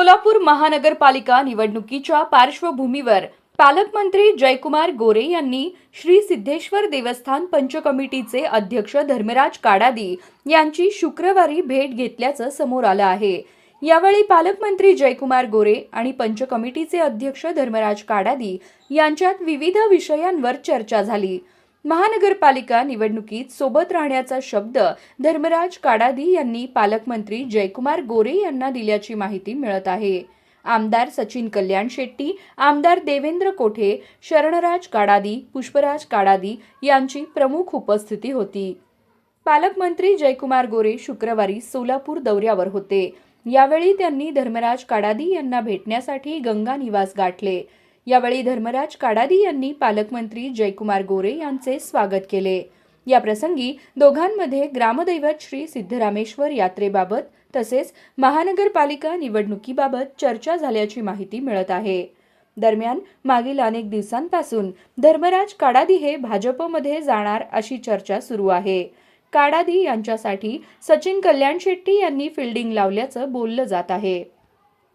सोलापूर महानगरपालिका निवडणुकीच्या पार्श्वभूमीवर पालकमंत्री जयकुमार गोरे यांनी श्री सिद्धेश्वर देवस्थान पंच कमिटीचे अध्यक्ष धर्मराज काडादी यांची शुक्रवारी भेट घेतल्याचं समोर आलं आहे। यावेळी पालकमंत्री जयकुमार गोरे आणि पंच कमिटीचे अध्यक्ष धर्मराज काडादी यांच्यात विविध विषयांवर चर्चा झाली। महानगरपालिका निवडणुकीत सोबत राहण्याचा शब्द धर्मराज काडादी यांनी पालकमंत्री जयकुमार गोरे यांना दिल्याची माहिती मिळत आहे। आमदार सचिन कल्याण शेट्टी, आमदार देवेंद्र कोठे, शरणराज काडादी, पुष्पराज काडादी यांची प्रमुख उपस्थिती होती। पालकमंत्री जयकुमार गोरे शुक्रवारी सोलापूर दौऱ्यावर होते। यावेळी त्यांनी धर्मराज काडादी यांना भेटण्यासाठी गंगा निवास गाठले। यावेळी धर्मराज काडादी यांनी पालकमंत्री जयकुमार गोरे यांचे स्वागत केले। या प्रसंगी दोघांमध्ये ग्रामदैवत श्री सिद्धरामेश्वर यात्रेबाबत तसेच महानगरपालिका निवडणुकीबाबत चर्चा झाल्याची माहिती मिळत आहे। दरम्यान मागील अनेक दिवसांपासून धर्मराज काडादी हे भाजपमध्ये जाणार अशी चर्चा सुरू आहे। काडादी यांच्यासाठी सचिन कल्याण शेट्टी यांनी फिल्डिंग लावल्याचं बोललं जात आहे।